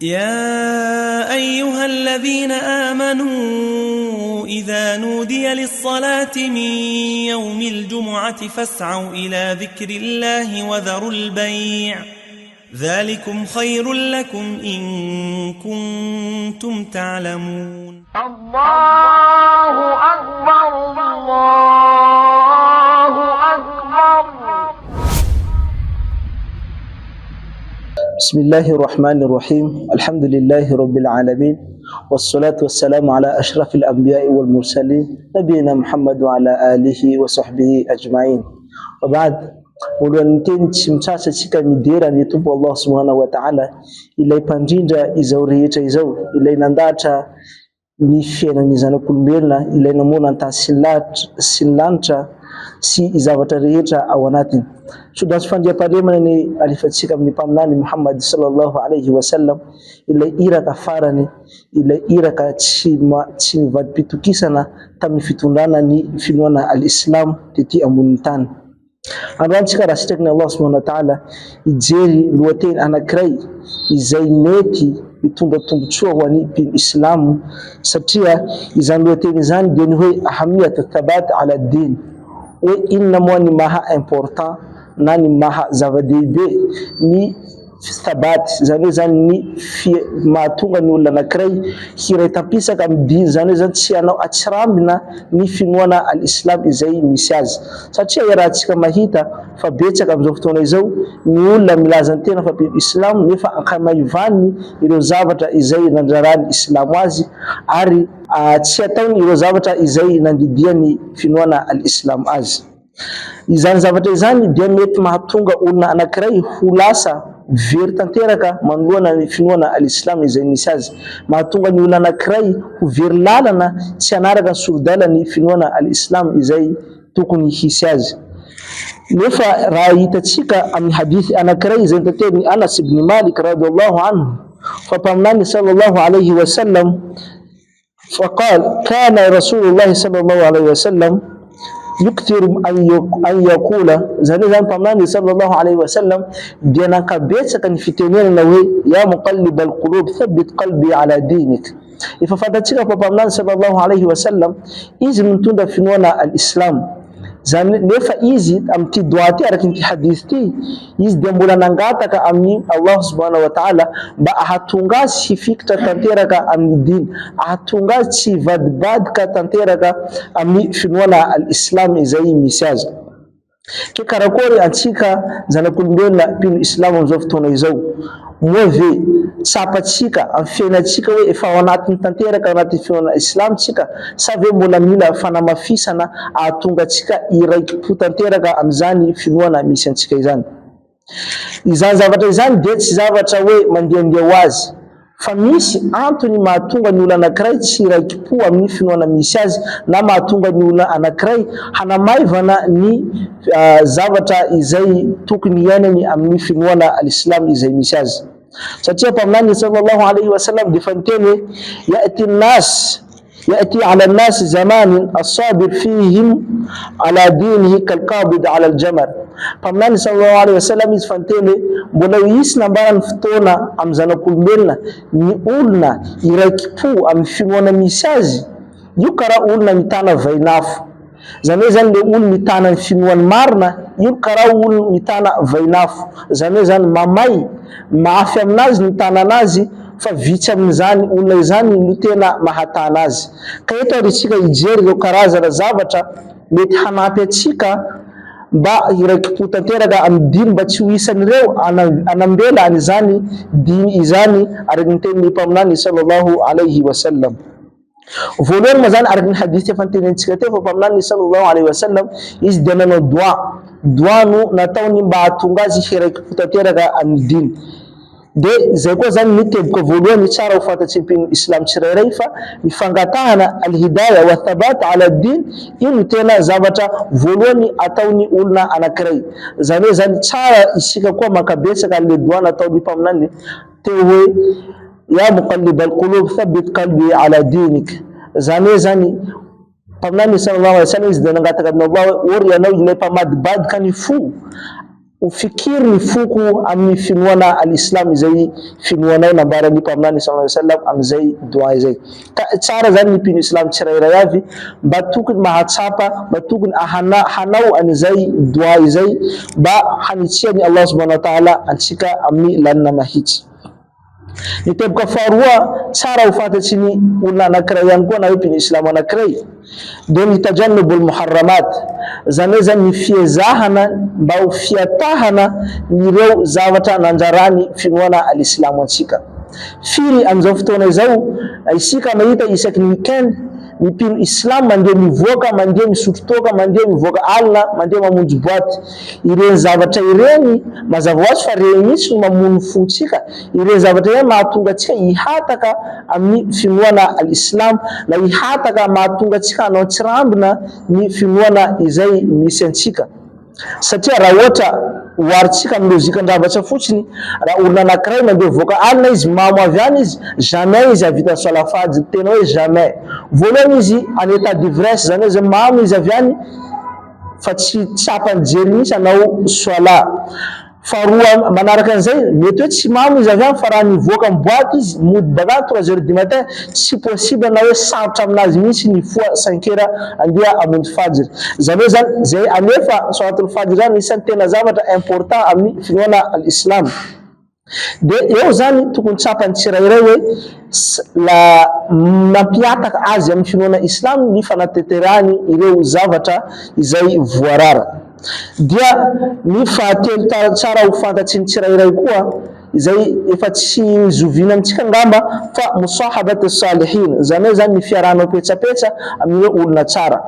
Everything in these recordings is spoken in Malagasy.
يا أيها الذين آمنوا إذا نودي للصلاة من يوم الجمعة فاسعوا إلى ذكر الله وذروا البيع ذلكم خير لكم إن كنتم تعلمون. الله أكبر الله أكبر. بسم الله الرحمن الرحيم. الحمد لله رب العالمين والصلاة والسلام على أشرف الأنبياء والمرسلين نبينا محمد وعلى آله وصحبه أجمعين. وبعد ولونتين chimchacha chika midera ni tupo Allah subhanahu wa ta'ala ilay pandrindra izao rehetra izao ilay nandahatra ny fiainan'ny zanak'olombelona ilay namona antany sy ny lanitra sy zavatra rehetra ao anatiny. Sodaso fandriam-pahalemana ny alifatsika amin'ny mpaminany Muhammad sallallahu alayhi wa sallam ilay iraka farany ilay iraka tsy nivadi-pitokisana tamin'ny fitondrana ny finoana al-Islam tety ambonin'ny tany. Androantsika raha sitraky Allah subhanahu wa ta'ala ijery lohateny anankiray izay mety mitondra tombotsoa ho an'ny mpino Islamo satria izany lohateny izany dia ny hoe ahamiyat thabat ala din, hoe inona moa ny maha important na ny maha zava-dehibe ny thabat, zany hoe zany ny mahatonga ny olona anankiray hiray tampisaka amin'ny diny, zany hoe zany tsy hanao atsirambina ny finoana al-Islam izay misy azy. Satria rahantsika mahita fa betsaka amin'izao fotoana izao ny olona milaza ny tena fa mpino Islam nefa ankamaivany ireo zavatra izay nandrarany Islam azy ary tsy ataony ireo zavatra izay nandidia ny finoana al-Islam azy. Izany zavatra izany dia mety mahatonga olona anankiray ho lasa very tanteraka manoloana ny finoana al-Islam izay misy azy, mahatonga ny olona anankiray ho very lalana tsy hanaraka ny soro-dala ny finoana al-Islam izay tokony hisy azy. Nefa raha hitatsika amin'ny hadithi anankiray izay tanteriny Anas ibn Malik radhiyallahu anhu fa mpaminany sallallahu alayhi wa sallam faqal kana rasulullah sallallahu alayhi wa sallam yuktiru an yakula, zany mpaminany sallallahu alayhi wa sallam dia nankabetsaka ny fitenenana hoe ya muqallib alqulub thabbit qalbi ala dinik. Efa fantatsika fa mpaminany sallallahu alayhi wa sallam izy mitondra finoana al-Islam, zany nefa izy amin'ity doa ty araky ny hadith ty izy dia mbola nangataka amin'ny Allah subhanahu wa ta'ala mba ahatonga azy hifikitra tanteraka amin'ny diny, ahatonga azy tsy vadibadika tanteraka amin'ny finoana al-Islam izay misy azy. Ke karakory antsika zanak'olombelona mpino Islam amin'izao fotoana izao, moa ve tsapatsika amin'ny fiainatsika hoe efa ao anatin'ny tanteraka ao anatin'ny finoana Islam tsika sa ve mbola mila fanamafisana ahatonga atsika iraiki-po tanteraka amin'izany finoana misy antsika izany. Izany zavatra izany dia tsy zavatra hoe mandehandeha ho azy fa misy antony mahatonga ny olona anankiray tsy iraiki-po amin'ny finoana misy azy na mahatonga ny olona anankiray hanamaivana ny zavatra izay tokony iainany amin'ny finoana al-Islam izay misy azy. Satria mpaminany sallallahu alayhi wa sallam dia fanteny hoe ya'ti ala an-nas zamanin as-sabir fihim ala dinihi kalqabid ala al-jamar. Mpaminany sallallahu alayhi wa sallam izy fanteny mbola hisy nambarany fotoana amin'ny zanak'olombelona ny olona iraiki-po amin'ny finoana misy azy, io karaha olona mitana vainafo. Zany hoe zany le olona mitana ny finoany marina, io karaha olona mitana vainafo, zany hoe zany mamay mafy aminazy ny tananazy fa vitsy amin'izany olona izany no tena mahatana azy. Ka eto aritsika ijery ireo karazana zavatra mety hanampy atsika mba iraiki-po tanteraka amin'ny diny mba tsy ho isan'ireo anambela an'izany diny izany araky ny tenin'ny mpaminany sallallahu alayhi wa sallam. Voalohany moa zany araky ny hadith efa notenentsika teo fa mpaminany sallallahu alayhi wa sallam izy dia nanao doa no nataony mba hahatonga azy hiraiki-po tanteraka amin'ny diny. De zay koa zany niteboka voalohany tsara ho fantatsy mpino Islam tsirairay fa ny fangatahana al-hidayah wa thabat ala din io no tena zavatra voalohany ataony olona anankiray. Zany hoe zany tsara isika koa makabetsaka an'le doa nataony mpaminany teo hoe ya muqallib alqulub thabbit qalbi ala dinik. Zany hoe zany mpaminany sallallahu alayhi wa sallam izy dia nangataka amin'Allah hoe ory ianao ilay mpamadibadika ny fo ufikiry ny foko amin'ny finoana al-Islam izay finoanay nambaran'ny mpaminany sallallahu alaihi wasallam amizay dua izay. Ka tsara zany ny mpino Islam tsirairay avy mba tokony mahatsapa, mba tokony hanao an'izay dua izay mba hanitsiany Allah subhanahu wa ta'ala antsika amin'ny lalina mahitsy. Ny teboka faharoa, tsara ho fantatsy ny olona anankiray ihany koa na hoe mpino Islam anankiray dia ny tajannubul muharramat, zany hoe zany ny fiezahana mba ho fiatahana ireo zavatra nanjarany finoana al-Islam antsika. Firy amin'izao fotoana izao isika mahita isaky ny weekend ny mpino Islam mandeha mivoaka, mandeha misotro toaka, mandeha mivoaka alina, mandeha mamonjy boaty. Ireny zavatra ireny mazava hoazy fa reny mihitsy no mamono fontsika. Ireny zavatra ireny mahatonga antsika hihataka amin'ny finoana al-Islam, na hihataka mahatonga antsika hanao tsirambina ny finoana izay misy antsika. Satria raha ohatra hoaritsika amin'ny lozikan-javatra fotsiny, raha olona anankiray mandeha mivoaka alina izy, mamo avy any izy, jamais izy havita salafady, tena hoe jamais. Voalohany izy en état d'ivresse, zany hoe zany mamo izy avy any fa tsy apany jery mihitsy hanao soala. Faharoa manaraka an'izay, mety hoe tsy mamo izy avy any fa raha nivoaka miboaty izy mody baka 3h du matin, tsy possible na hoe sarotra aminazy mihitsy ny foa 5h andeha hamonjy fajr. Zany hoe zany zay anefa salatul fajr zany isan'ny tena zavatra important amin'ny finoana al-Islam. Dia eo zany tokony tsapany tsirairay hoe mampiataka azy amin'ny finoana Islam ny fanateterahany ireo zavatra izay voarara. Dia ny fahatelo tsara ho fantatsy ny tsirairay koa izay efa tsy zovina amintsika ngamba fa musahabat salihin, zany hoe zany ny fiarahanao petsapetsa amin'ireo olona tsara.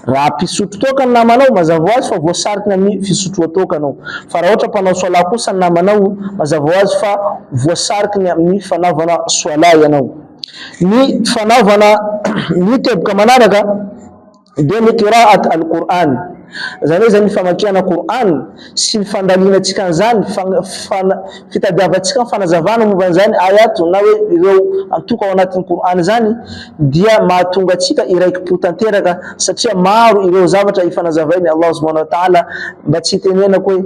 Raha mpisotro toaka ny namanao mazava hoazy fa voasarika amin'ny fisotro tokanao, fa raha ohatra mpanao soala kosa ny namanao mazava hoazy fa voasarika amin'ny fanaovana soala ianao. Ny fanaovana ny teboka manaraka dia ny qiraat al-Quran, zany hoe zany ny famakiana Quran sy ny fandalina antsika an'izany, fitadiavantsika ny fanazavana momba an'izany ayato na hoe ireo antoka ao anatin'ny Quran zany, dia mahatonga antsika iraiki-po tanteraka satria maro ireo zavatra ifanazavainy Allah subhanahu wa ta'ala. Mba tsy tenenako hoe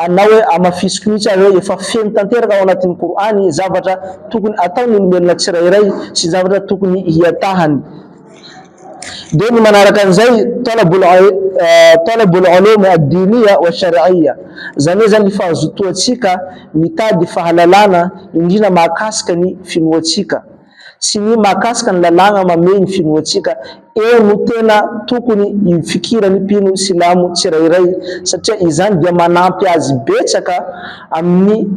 na hoe amafisiko mihitsy azy hoe efa feno tanteraka ao anatin'ny Quran zavatra tokony ataony olombelona tsirairay sy zavatra tokony hiatahany. Dia ny manaraka an'izay talabul ulum ad-diniya wa shar'iyya, zany hoe zany fahazotoantsika mitady fahalalana indrindra mahakasika ny finoantsika sy ny mahakasika ny lalàna mamey ny finoantsika. Eo no tena tokony hifikirany mpino silamo tsirairay satria izany dia manampy azy betsaka amin'ny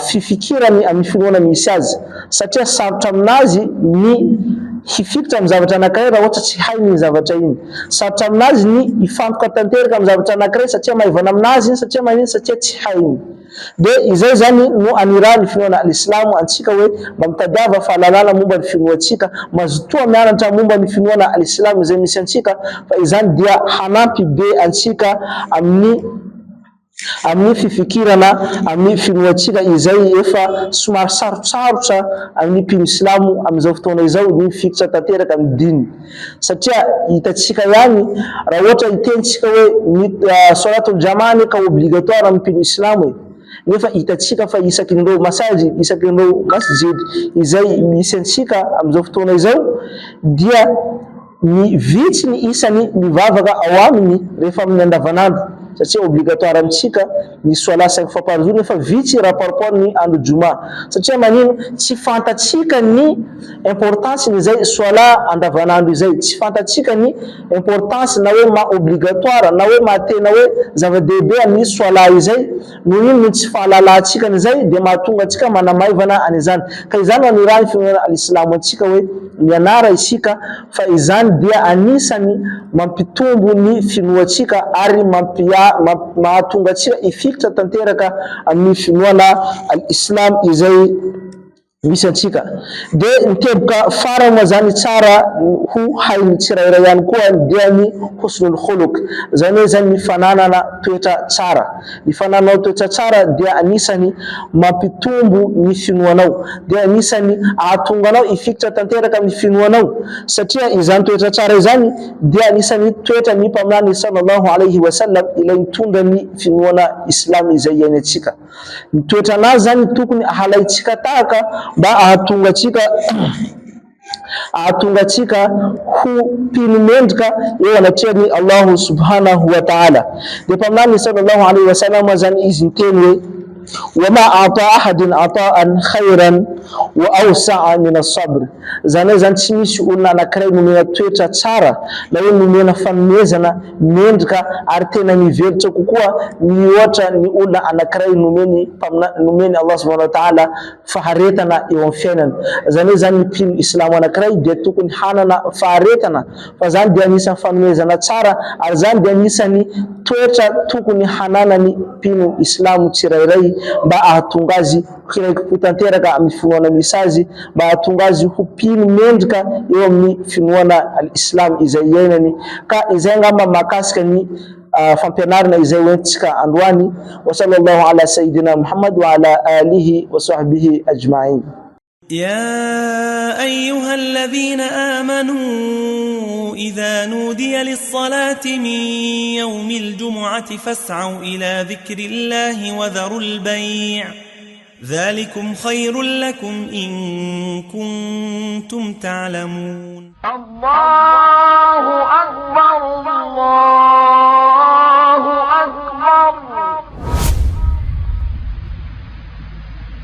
fifikirany amin'ny finoana misy azy, satria sarotra aminazy ny hifikitra amin'ny zavatra anankiray raha ohatra tsy hainy ny zavatra iny. Sarotra aminazy ny hifantoka tanteraka amin'ny zavatra anankiray satria maivana aminazy iny, satria manino, satria tsy hainy. Dia izay zany no anirany finoana al-Islam antsika hoe mba mitadiava fahalalana momba ny finoantsika, mazotoa mianatra momba ny finoana al-Islam izay misy antsika, fa izany dia hanampy be antsika amin'ny fifikirana amin'ny finoantsika izay efa somary sarotsarotra amin'ny mpino Islamo amin'izao fotoana izao ny mifikitra tanteraka amin'ny diny. Satria hitantsika ihany raha ohatra hitentsika hoe ny salatul jamaa ka obligatoire amin'ny mpino Islamo, nefa hitantsika fa isaky ireo masazy, isaky ireo masjid izay misy antsika amin'izao fotoana izao dia ny vitsy ny isany mivavaka ao aminy rehefa amin'ny andavanandro, satria obligatoire amintsika ny soala 5 fois par jour, nefa vitsy rapport ny andro juma. Satria manino, tsy fantatsika ny importance n'izay soala andavanandro izay, tsy fantatsika ny importance na hoe ma obligatoire na hoe matena hoe zava-dehibe amin'ny soala izay. Noho iny no tsy fahalalantsika an'izay dia mahatonga antsika manamaivana an'izany. Ka izany anirany finoana al-Islam antsika hoe mianara isika fa izany dia anisany mampitombo ny finoantsika ary mahatonga antsika hifikitra tanteraka amin'ny finoana al-Islam izay misy antsika. De niteboka farany zany tsara ho hainy tsirairay ihany koa dia ny husnul khuluq, zany hoe zany mifananana toetra tsara. Ny fananana toetra tsara dia anisany mampitombo ny finoanao, dia anisany ahatonga anao ifikitra tanteraka amin'ny finoanao, satria izany toetra tsara izany dia anisany toetra ny mpaminany sallallahu alaihi wasallam ilay mitondra ny finoana islam izay iainantsika. Ny toetra anazy zany tokony halaitsika tahaka mba ahatonga atsika ho mpino-mendrika eo anatrehany Allahu subhanahu wa ta'ala. De mpaminany sallallahu alaihi wasallam zany izy niteny hoe wama ata ahadin ataan khairan wa awsa'a min as-sabr, zany zany tsy misy olona anankiray nomena toetra tsara na hoe nomena fanomezana mendrika ary tena mivelatra kokoa mihoatra ny olona anankiray nomeny Allah subhanahu wa ta'ala faharetana eo amin'ny fiainana. Zany hoe zany mpino islamo anankiray dia tokony hanana faharetana, fa zany dia anisany fanomezana tsara ary zany dia anisany toetra tokony hananany mpino islamo tsirairay mba ahatonga azy hiraiky tanteraka amin'ny finoana misy azy, mba ahatonga azy ho mpino mendrika eo amin'ny finoana al-islam izay iainany. Ka izay ngamba mahakasika ny fampianarana izay hoentsika androany. Wa sallallahu ala sayyidina Muhammad wa ala alihi wa sahbihi ajma'in. يا أيها الذين آمنوا إذا نودي للصلاة من يوم الجمعة فاسعوا إلى ذكر الله وذروا البيع ذلكم خير لكم إن كنتم تعلمون. الله أكبر.